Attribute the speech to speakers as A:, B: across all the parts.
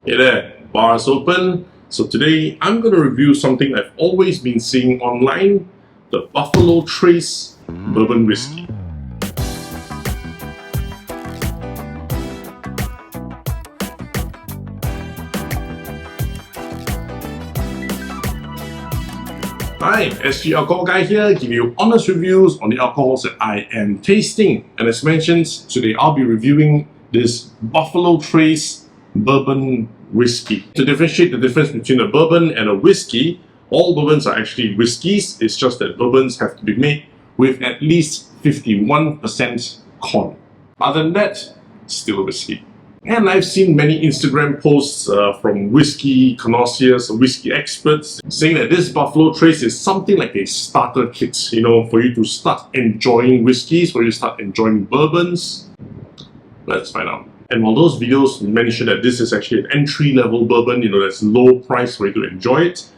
A: Hey there, bar is open. So today I'm going to review something I've always been seeing online, the Buffalo Trace Bourbon Whiskey. Hi, SG Alcohol Guy here, giving you honest reviews on the alcohols that I am tasting. And as mentioned, today I'll be reviewing this Buffalo Trace Bourbon Whiskey. To differentiate the difference between a bourbon and a whiskey, all bourbons are actually whiskeys. It's just that bourbons have to be made with at least 51% corn. Other than that, still a whiskey. And I've seen many Instagram posts from whiskey connoisseurs or whiskey experts saying that this Buffalo Trace is something like a starter kit, for you to start enjoying whiskeys, for you to start enjoying bourbons. Let's find out. And while those videos mention that this is actually an entry-level bourbon, that's low price for you to enjoy it,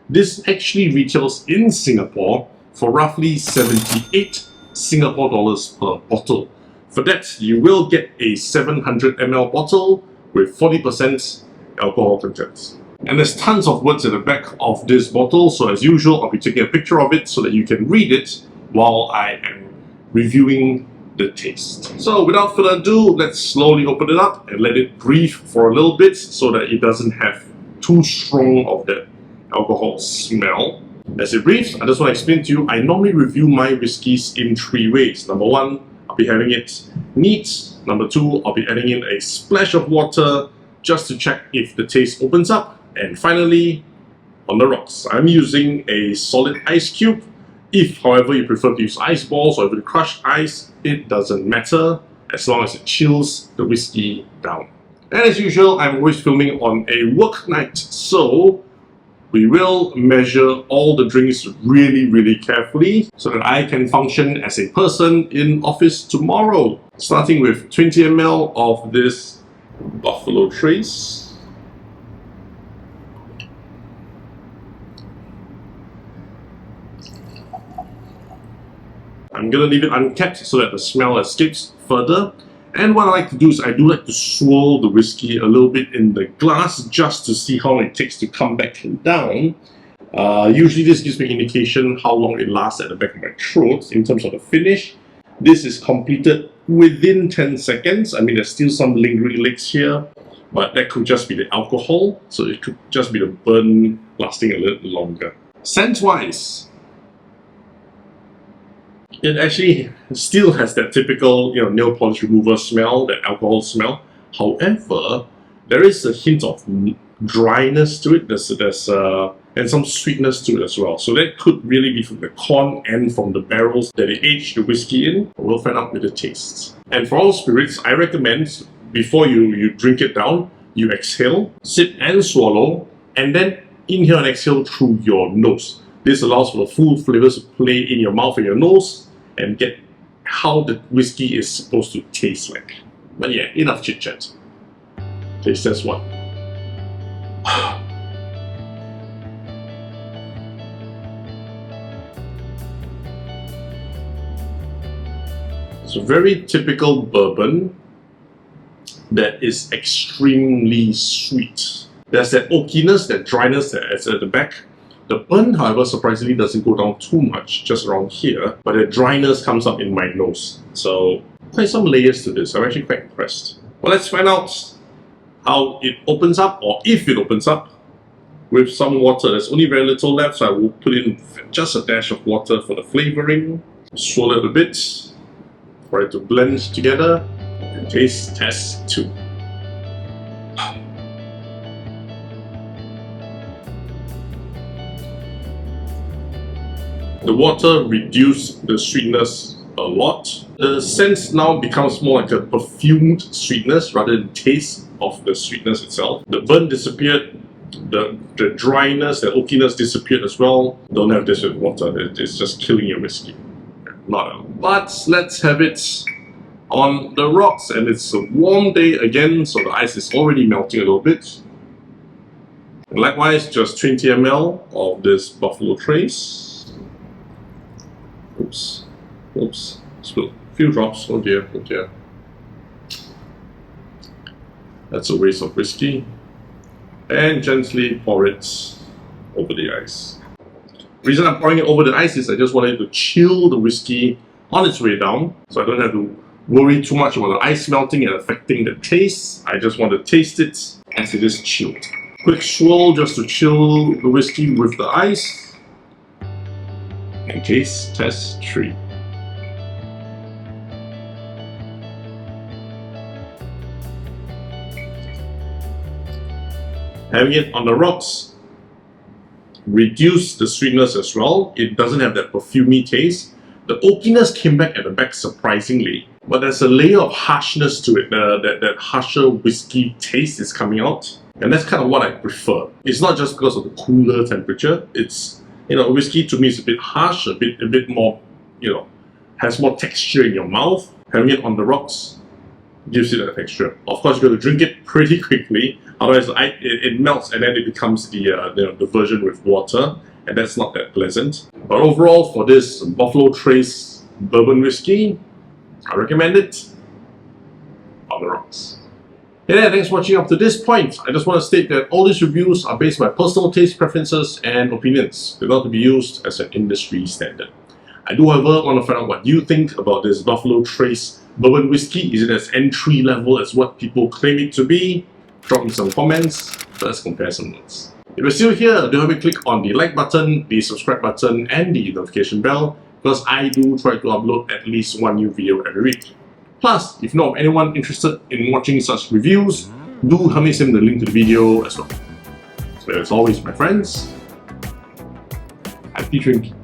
A: this actually retails in Singapore for roughly 78 Singapore dollars per bottle. For that, you will get a 700 ml bottle with 40% alcohol content. And there's tons of words at the back of this bottle, so as usual, I'll be taking a picture of it so that you can read it while I am reviewing the taste. So without further ado, let's slowly open it up and let it breathe for a little bit so that it doesn't have too strong of that alcohol smell. As it breathes, I just want to explain to you, I normally review my whiskeys in three ways. Number one, I'll be having it neat. Number two, I'll be adding in a splash of water just to check if the taste opens up. And finally, on the rocks, I'm using a solid ice cube. If, however, you prefer to use ice balls or even crushed ice, it doesn't matter as long as it chills the whiskey down. And as usual, I'm always filming on a work night, so we will measure all the drinks really carefully so that I can function as a person in office tomorrow. Starting with 20 ml of this Buffalo Trace. I'm gonna leave it uncapped so that the smell escapes further. And what I like to do is I do like to swirl the whiskey a little bit in the glass just to see how long it takes to come back down. Usually this gives me an indication how long it lasts at the back of my throat in terms of the finish. This is completed within 10 seconds. I mean, there's still some lingering leaks here, but that could just be the alcohol, so it could just be the burn lasting a little longer. Scent-wise, it actually still has that typical, nail polish remover smell, that alcohol smell. However, there is a hint of dryness to it. And some sweetness to it as well. So that could really be from the corn and from the barrels that they aged the whiskey in. We'll find out with the tastes. And for all spirits, I recommend before you drink it down, you exhale, sip and swallow, and then inhale and exhale through your nose. This allows for the full flavors to play in your mouth and your nose and get how the whiskey is supposed to taste like. But yeah, enough chit chat. Taste test one. It's a very typical bourbon that is extremely sweet. There's that oakiness, that dryness that's at the back. The burn, however, surprisingly doesn't go down too much, just around here, but the dryness comes up in my nose. So, quite some layers to this. I'm actually quite impressed. Well, let's find out how it opens up, or if it opens up, with some water. There's only very little left, so I will put in just a dash of water for the flavoring. Swirl it a bit for it to blend together. And taste test 2. The water reduced the sweetness a lot. The scent now becomes more like a perfumed sweetness rather than taste of the sweetness itself. The burn disappeared, the dryness, the oakiness disappeared as well. Don't have this with water, it's just killing your whiskey. Not a. But let's have it on the rocks, and it's a warm day again, so the ice is already melting a little bit. And likewise, just 20 ml of this Buffalo Trace. Oops, spilled a few drops, oh dear. That's a waste of whiskey. and gently pour it over the ice. The reason I'm pouring it over the ice is I just wanted to chill the whiskey on its way down, so I don't have to worry too much about the ice melting and affecting the taste. I just want to taste it as it is chilled. Quick swirl just to chill the whiskey with the ice. And taste test 3. Having it on the rocks reduce the sweetness as well. It doesn't have that perfumey taste. The oakiness came back at the back surprisingly, but there's a layer of harshness to it. That harsher whiskey taste is coming out, and that's kind of what I prefer. It's not just because of the cooler temperature. It's, whiskey to me is a bit harsh, a bit more, has more texture in your mouth. Having it on the rocks gives you that texture. Of course, you got to drink it pretty quickly, otherwise it melts and then it becomes the version with water, and that's not that pleasant. But overall, for this Buffalo Trace bourbon whiskey, I recommend it on the rocks. Hey there, thanks for watching up to this point. I just want to state that all these reviews are based on my personal taste preferences and opinions. They're not to be used as an industry standard. I do, however, want to find out what you think about this Buffalo Trace bourbon whiskey. Is it as entry level as what people claim it to be? Drop me some comments. Let's compare some notes. If you're still here, don't forget to click on the like button, the subscribe button, and the notification bell, because I do try to upload at least one new video every week. Plus, if you know of anyone interested in watching such reviews, do help me send the link to the video as well. So as always, my friends, happy drinking.